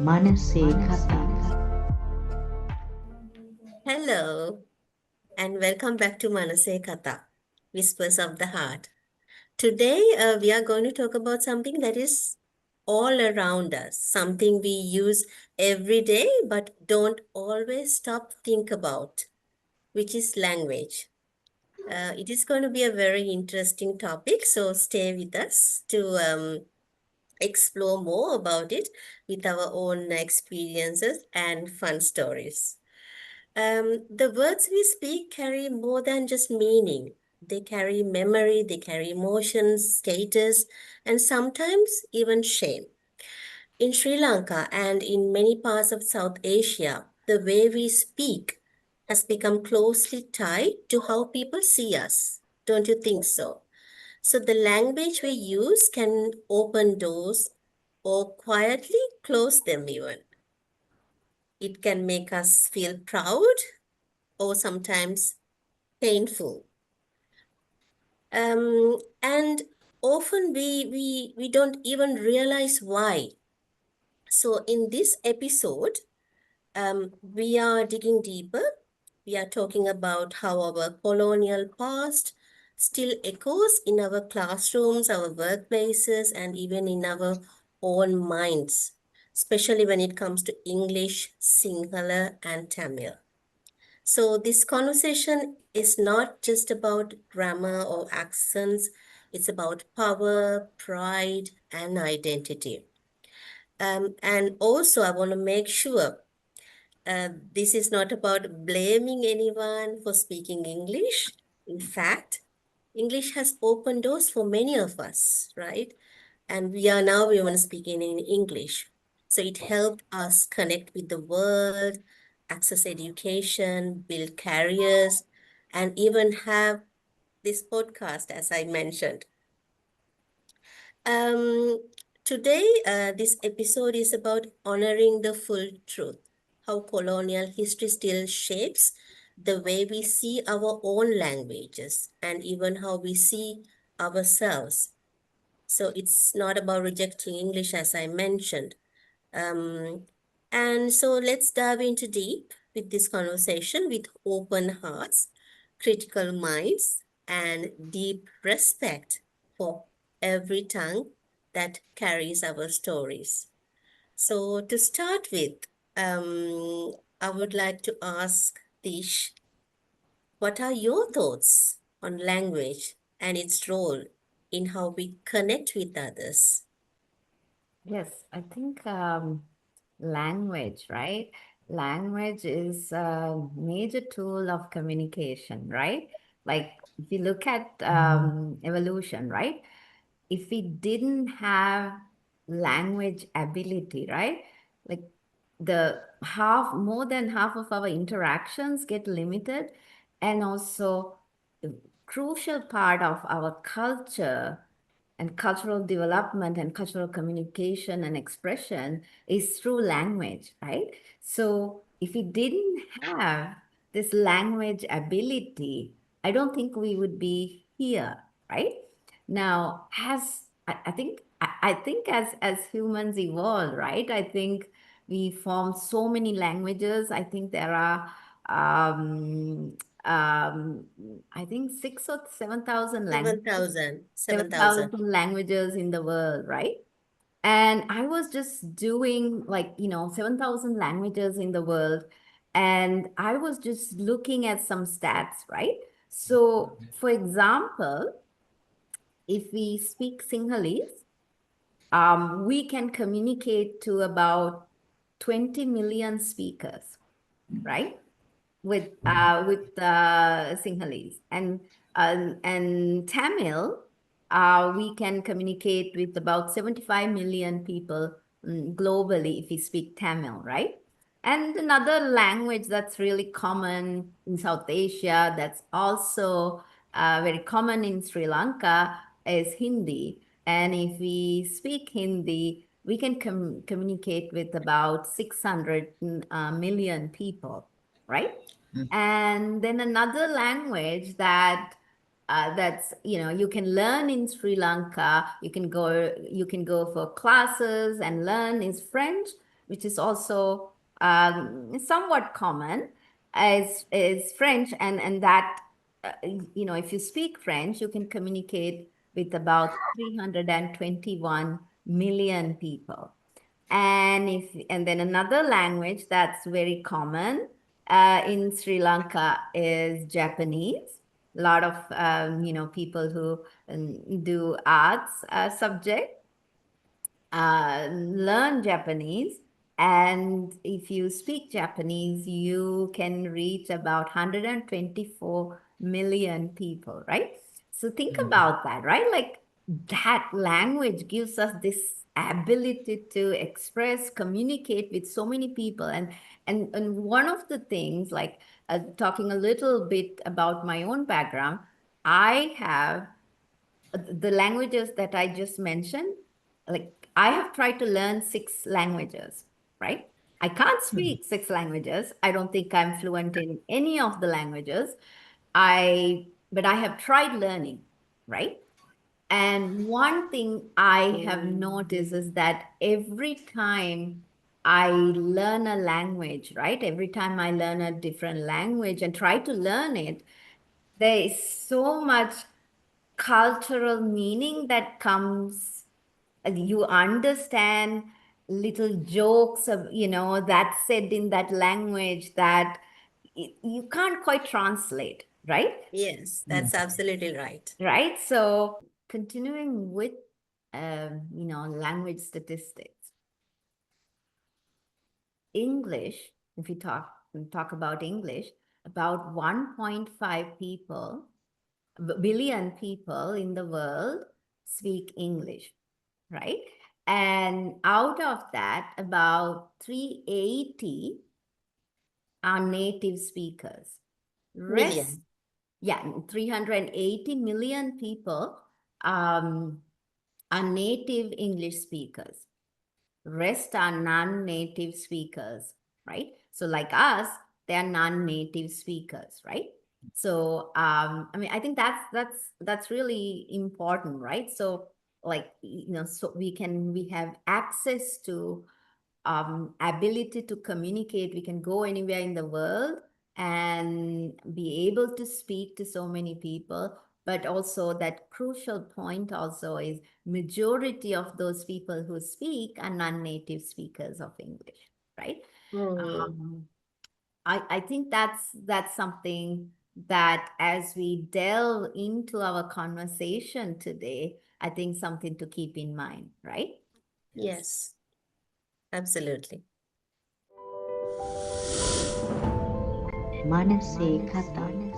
Manase Katha. Hello, and welcome back to Manase Katha, Whispers of the Heart. Today, we are going to talk about something that is all around us, something we use every day but don't always stop think about, which is language. It is going to be a very interesting topic, so stay with us to explore more about it with our own experiences and fun stories. The words we speak carry more than just meaning. They carry memory, they carry emotions, status, and sometimes even shame. In Sri Lanka and in many parts of South Asia, the way we speak has become closely tied to how people see us. Don't you think so? So, the language we use can open doors or quietly close them, even. It can make us feel proud or sometimes painful. And often we don't even realize why. So in this episode, we are digging deeper. We are talking about how our colonial past still echoes in our classrooms, our workplaces, and even in our own minds, especially when it comes to English, Sinhala, and Tamil. So, this conversation is not just about grammar or accents, it's about power, pride, and identity. And also, I want to make sure this is not about blaming anyone for speaking English. In fact, English has opened doors for many of us, right? And we are now even speaking in English. So it helped us connect with the world, access education, build careers, and even have this podcast, as I mentioned. Um, Today, this episode is about honoring the full truth, how colonial history still shapes the way we see our own languages and even how we see ourselves. So it's not about rejecting English, as I mentioned. Um, and so let's dive into deep with this conversation with open hearts, critical minds, and deep respect for every tongue that carries our stories. So to start with, I would like to ask Tish, what are your thoughts on language and its role in how we connect with others? Yes, I think language, right? Language is a major tool of communication, right? Like if you look at evolution, right? If we didn't have language ability, right? Like the half, more than half of our interactions get limited, and also the crucial part of our culture and cultural development and cultural communication and expression is through language, right? So if we didn't have this language ability, I don't think we would be here, right? Now, as I think as humans evolve, right? I think we form so many languages. I think there are um, um, I think 6 or 7,000 languages, 7,000, 7,000. 7,000 languages in the world, right? And I was just doing like, 7,000 languages in the world. And I was just looking at some stats, right? So, for example, if we speak Sinhalese, we can communicate to about 20 million speakers, right? With Sinhalese and Tamil, we can communicate with about 75 million people globally if we speak Tamil, right? And another language that's really common in South Asia, that's also very common in Sri Lanka, is Hindi. And if we speak Hindi, we can communicate with about 600 million people, right? And then another language that's you can learn in Sri Lanka, you can go for classes and learn is French. which is also somewhat common, is French, and that if you speak French, you can communicate with about 321 million people. And then another language that's very common in Sri Lanka is Japanese. A lot of people who do arts subject learn Japanese. And if you speak Japanese, you can reach about 124 million people, right? So think about that, right? Like that language gives us this ability to express, communicate with so many people. And one of the things, like talking a little bit about my own background, I have the languages that I just mentioned, like I have tried to learn 6 languages, right? I can't speak 6 languages. I don't think I'm fluent in any of the languages. But I have tried learning, right? And one thing I have noticed is that every time I learn a language, right? Every time I learn a different language and try to learn it, there is so much cultural meaning that comes. You understand little jokes of that's said in that language that you can't quite translate, right? Yes, that's absolutely right. Right, so continuing with language statistics. English, if we talk about English, about 1.5 billion people in the world speak English, right? And out of that, about 380 are native speakers. Rest, Million. yeah, 380 million people um, are native English speakers. Rest are non-native speakers, right? So like us, they are non-native speakers, right? So I mean, I think that's really important, right? So like so we have access to ability to communicate. We can go anywhere in the world and be able to speak to so many people. But also that crucial point also is majority of those people who speak are non-native speakers of English, right? Hmm. Um, I think that's something that as we delve into our conversation today, I think something to keep in mind, right? Yes. Yes, absolutely. Manase Katha.